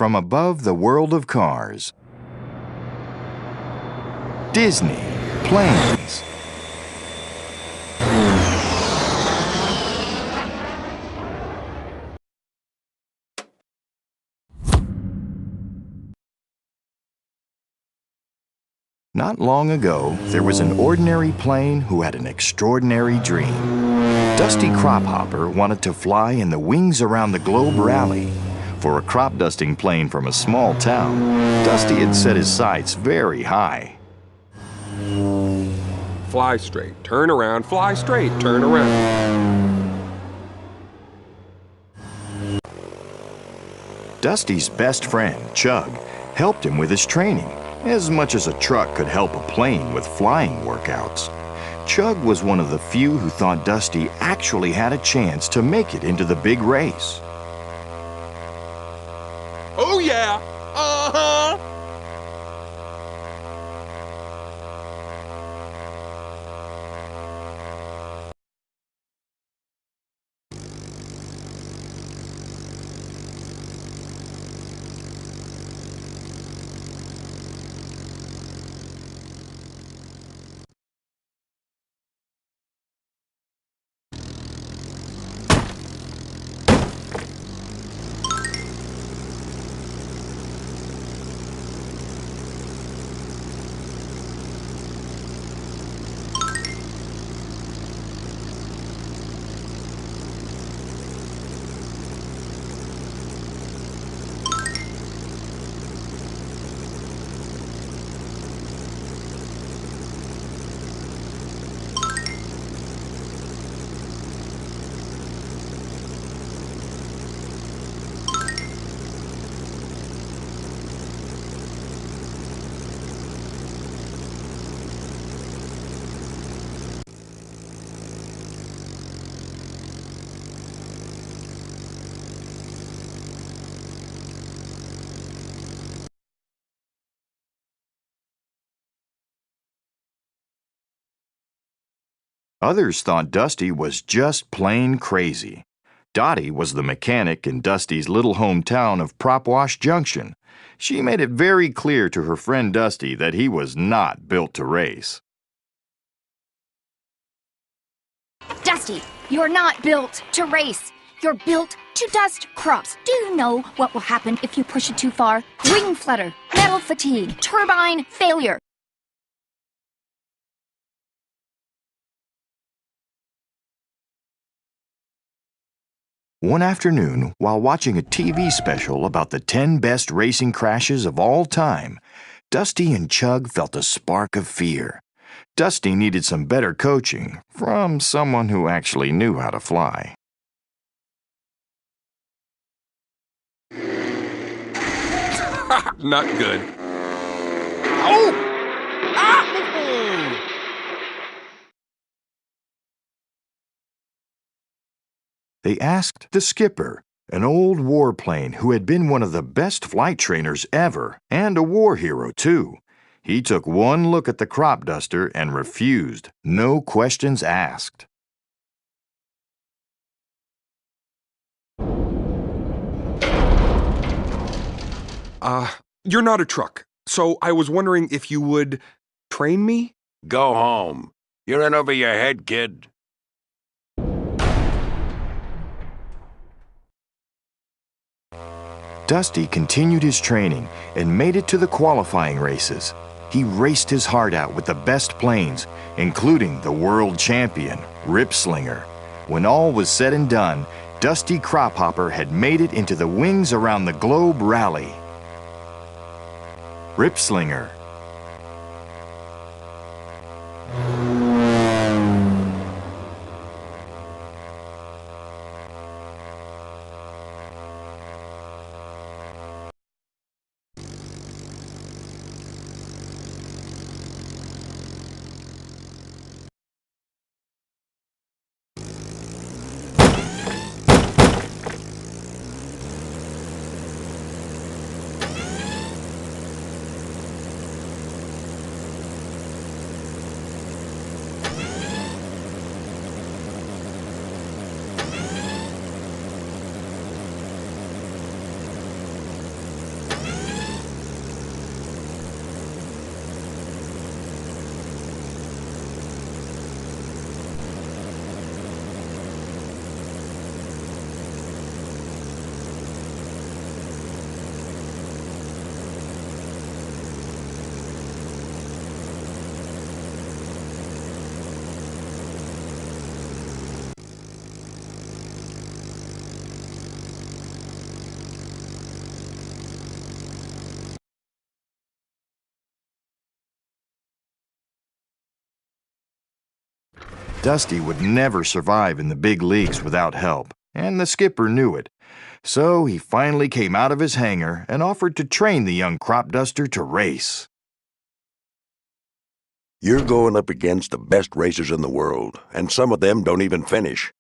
from above the world of cars. Disney planes. Not long ago, there was an ordinary plane who had an extraordinary dream. Dusty Crophopper wanted to fly in the Wings Around the Globe rally. For a crop dusting plane from a small town, Dusty had set his sights very high. Fly straight, turn around, fly straight, turn around. Dusty's best friend, Chug, helped him with his training, as much as a truck could help a plane with flying workouts. Chug was one of the few who thought Dusty actually had a chance to make it into the big race. Oh yeah! Uh-huh! Others thought Dusty was just plain crazy. Dottie was the mechanic in Dusty's little hometown of Propwash Junction. She made it very clear to her friend Dusty that he was not built to race. Dusty, you're not built to race. You're built to dust crops. Do you know what will happen if you push it too far? Wing flutter, metal fatigue, turbine failure. One afternoon, while watching a TV special about the 10 best racing crashes of all time, Dusty and Chug felt a spark of fear. Dusty needed some better coaching from someone who actually knew how to fly. Not good. Oh! Ah! They asked the skipper, an old warplane who had been one of the best flight trainers ever, and a war hero, too. He took one look at the crop duster and refused, no questions asked. You're not a truck, so I was wondering if you would train me? Go home. You're in over your head, kid. Dusty continued his training and made it to the qualifying races. He raced his heart out with the best planes, including the world champion, Rip Slinger. When all was said and done, Dusty Crophopper had made it into the Wings Around the Globe rally. Rip Slinger. Dusty would never survive in the big leagues without help, and the skipper knew it. So he finally came out of his hangar and offered to train the young crop duster to race. You're going up against the best racers in the world, and some of them don't even finish.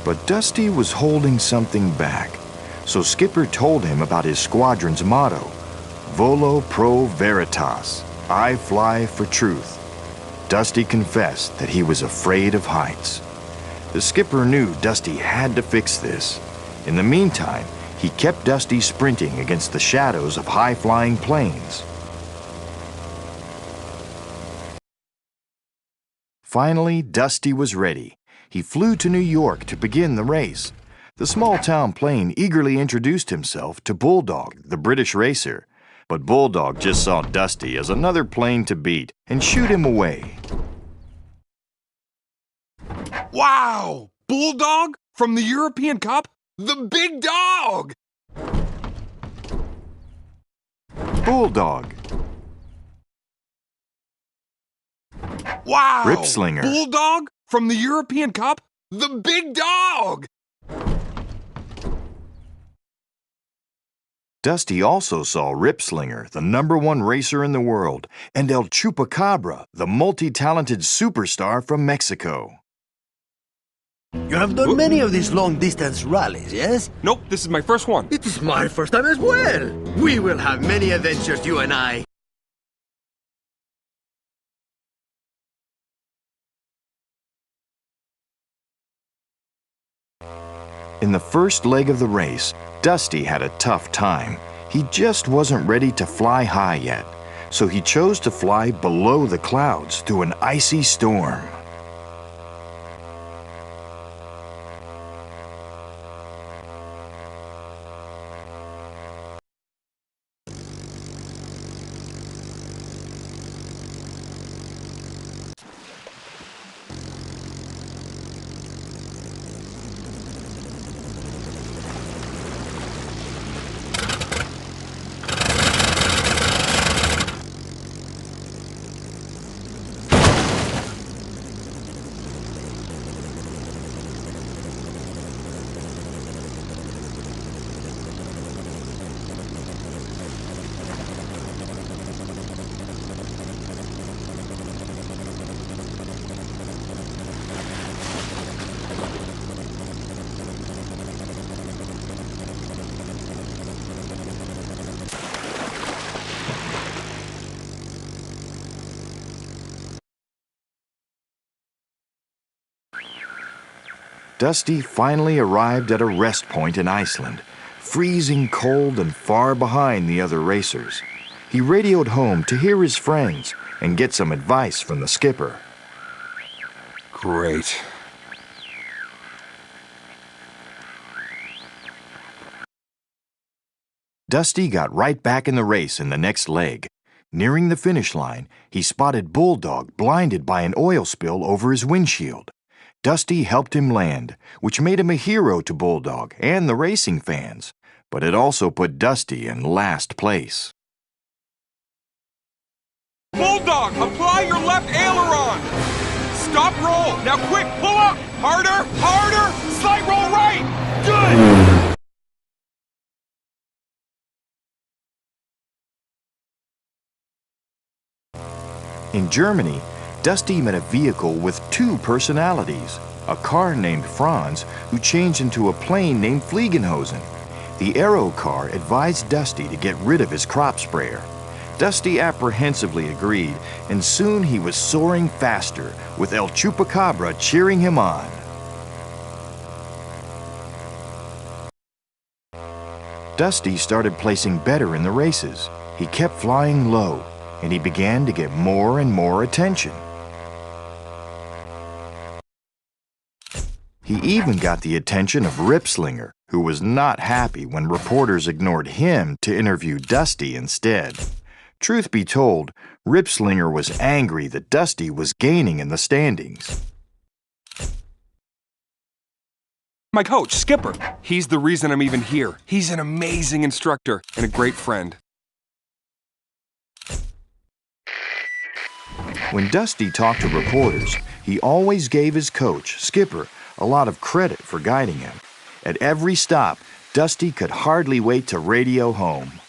But Dusty was holding something back, so Skipper told him about his squadron's motto, Volo Pro Veritas, I fly for truth. Dusty confessed that he was afraid of heights. The skipper knew Dusty had to fix this. In the meantime, he kept Dusty sprinting against the shadows of high-flying planes. Finally, Dusty was ready. He flew to New York to begin the race. The small-town plane eagerly introduced himself to Bulldog, the British racer. But Bulldog just saw Dusty as another plane to beat and shooed him away. Wow! Bulldog from the European Cup? The big dog! Bulldog. Wow! Ripslinger. Bulldog from the European Cup? The big dog! Dusty also saw Ripslinger, the #1 racer in the world, and El Chupacabra, the multi-talented superstar from Mexico. You have done many of these long-distance rallies, yes? Nope, this is my first one. It is my first time as well. We will have many adventures, you and I. In the first leg of the race, Dusty had a tough time. He just wasn't ready to fly high yet, so he chose to fly below the clouds through an icy storm. Dusty finally arrived at a rest point in Iceland, freezing cold and far behind the other racers. He radioed home to hear his friends and get some advice from the skipper. Great. Dusty got right back in the race in the next leg. Nearing the finish line, he spotted Bulldog blinded by an oil spill over his windshield. Dusty helped him land, which made him a hero to Bulldog and the racing fans, but it also put Dusty in last place. Bulldog, apply your left aileron! Stop roll! Now quick, pull up! Harder, harder! Slight roll right! Good! In Germany, Dusty met a vehicle with 2 personalities, a car named Franz who changed into a plane named Fliegenhosen. The Aero car advised Dusty to get rid of his crop sprayer. Dusty apprehensively agreed, and soon he was soaring faster, with El Chupacabra cheering him on. Dusty started placing better in the races. He kept flying low, and he began to get more and more attention. He even got the attention of Ripslinger, who was not happy when reporters ignored him to interview Dusty instead. Truth be told, Ripslinger was angry that Dusty was gaining in the standings. My coach, Skipper. He's the reason I'm even here. He's an amazing instructor and a great friend. When Dusty talked to reporters, he always gave his coach, Skipper, a lot of credit for guiding him. At every stop, Dusty could hardly wait to radio home.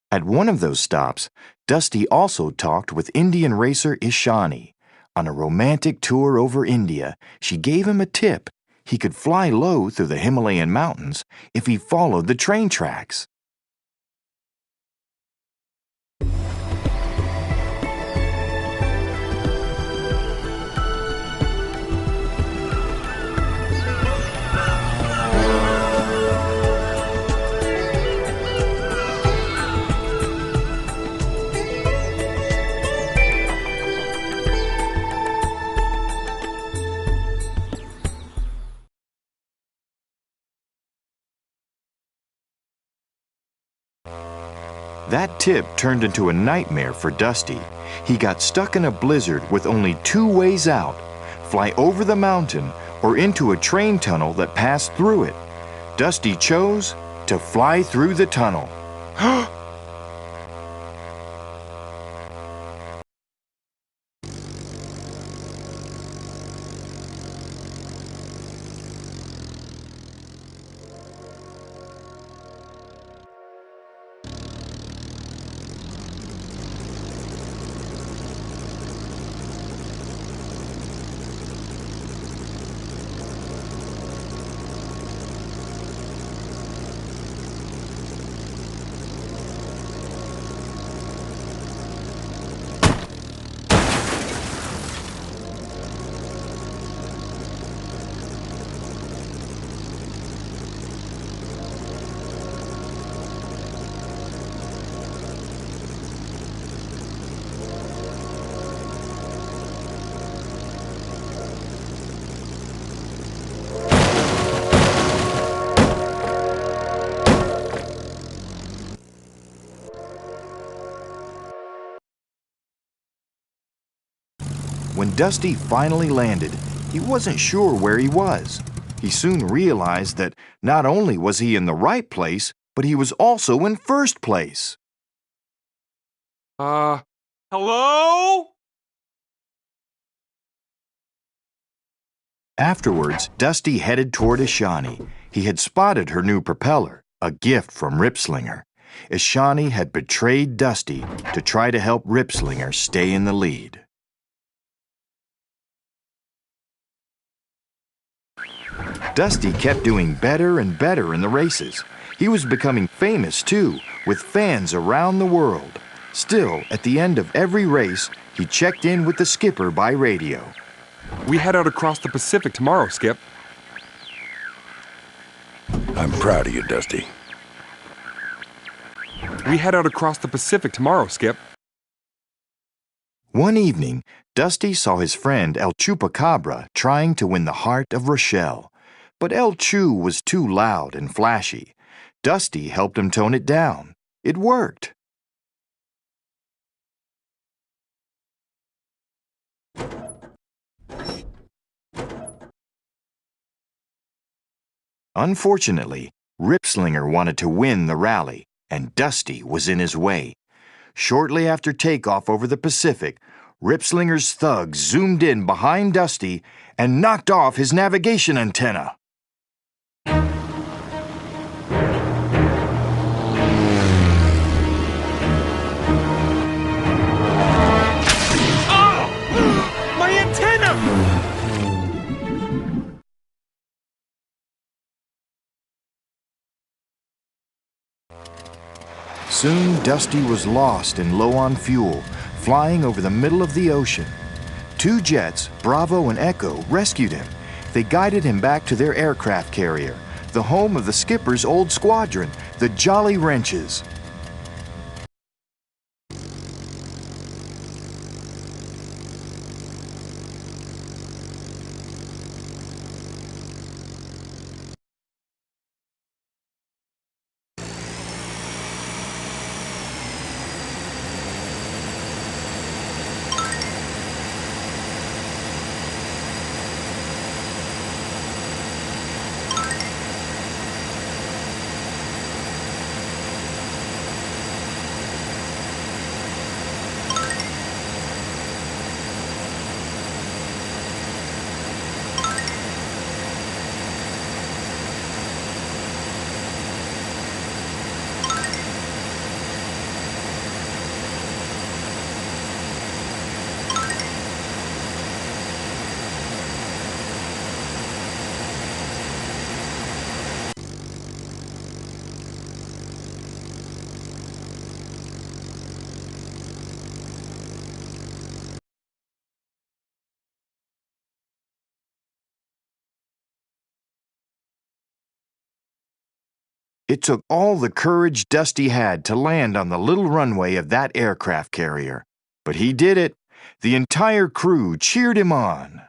At one of those stops, Dusty also talked with Indian racer Ishani. On a romantic tour over India, she gave him a tip. He could fly low through the Himalayan mountains if he followed the train tracks. That tip turned into a nightmare for Dusty. He got stuck in a blizzard with only two ways out: fly over the mountain or into a train tunnel that passed through it. Dusty chose to fly through the tunnel. When Dusty finally landed, he wasn't sure where he was. He soon realized that not only was he in the right place, but he was also in first place. Hello? Afterwards, Dusty headed toward Ishani. He had spotted her new propeller, a gift from Ripslinger. Ishani had betrayed Dusty to try to help Ripslinger stay in the lead. Dusty kept doing better and better in the races. He was becoming famous too, with fans around the world. Still, at the end of every race, he checked in with the skipper by radio. We head out across the Pacific tomorrow, Skip. I'm proud of you, Dusty. We head out across the Pacific tomorrow, Skip. One evening, Dusty saw his friend El Chupacabra trying to win the heart of Rochelle. But El Chu was too loud and flashy. Dusty helped him tone it down. It worked. Unfortunately, Ripslinger wanted to win the rally, and Dusty was in his way. Shortly after takeoff over the Pacific, Ripslinger's thugs zoomed in behind Dusty and knocked off his navigation antenna. My antenna! Soon, Dusty was lost and low on fuel, flying over the middle of the ocean. Two jets, Bravo and Echo, rescued him. They guided him back to their aircraft carrier, the home of the skipper's old squadron, the Jolly Wrenches. It took all the courage Dusty had to land on the little runway of that aircraft carrier. But he did it. The entire crew cheered him on.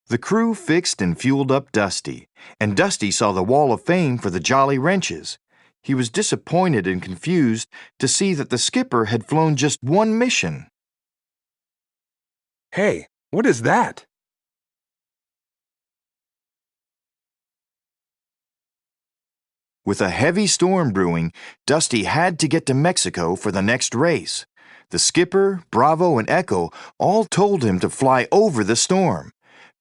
The crew fixed and fueled up Dusty, and Dusty saw the Wall of Fame for the Jolly Wrenches. He was disappointed and confused to see that the skipper had flown just one mission. Hey, what is that? With a heavy storm brewing, Dusty had to get to Mexico for the next race. The skipper, Bravo, and Echo all told him to fly over the storm.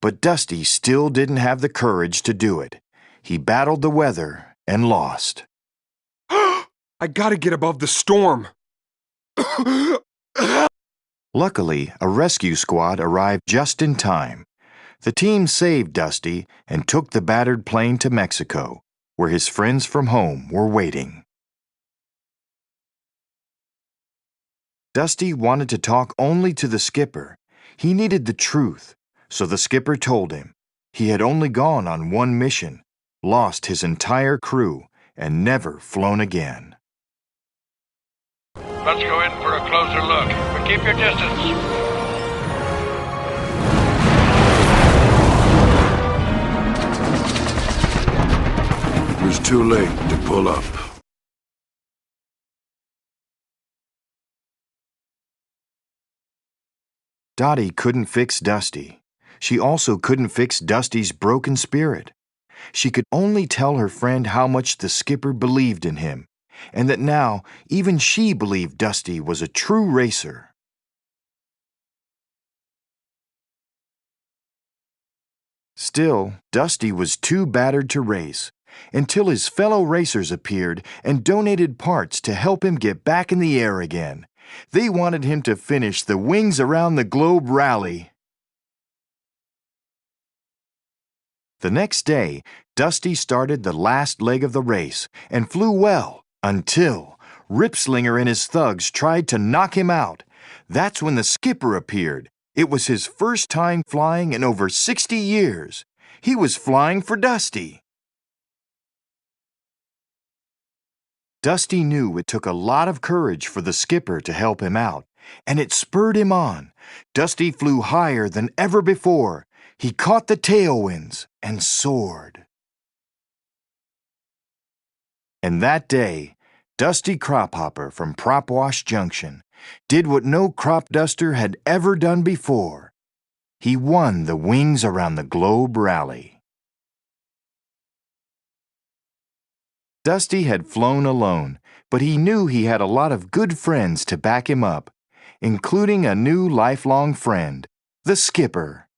But Dusty still didn't have the courage to do it. He battled the weather and lost. I gotta get above the storm. Luckily, a rescue squad arrived just in time. The team saved Dusty and took the battered plane to Mexico, where his friends from home were waiting. Dusty wanted to talk only to the skipper. He needed the truth, so the skipper told him he had only gone on one mission, lost his entire crew, and never flown again. Let's go in for a closer look, but keep your distance. It was too late to pull up. Dottie couldn't fix Dusty. She also couldn't fix Dusty's broken spirit. She could only tell her friend how much the skipper believed in him, and that now even she believed Dusty was a true racer. Still, Dusty was too battered to race, until his fellow racers appeared and donated parts to help him get back in the air again. They wanted him to finish the Wings Around the Globe rally. The next day, Dusty started the last leg of the race and flew well until Ripslinger and his thugs tried to knock him out. That's when the skipper appeared. It was his first time flying in over 60 years. He was flying for Dusty. Dusty knew it took a lot of courage for the skipper to help him out, and it spurred him on. Dusty flew higher than ever before. He caught the tailwinds and soared. And that day, Dusty Crophopper from Propwash Junction did what no crop duster had ever done before. He won the Wings Around the Globe rally. Dusty had flown alone, but he knew he had a lot of good friends to back him up, including a new lifelong friend, the skipper.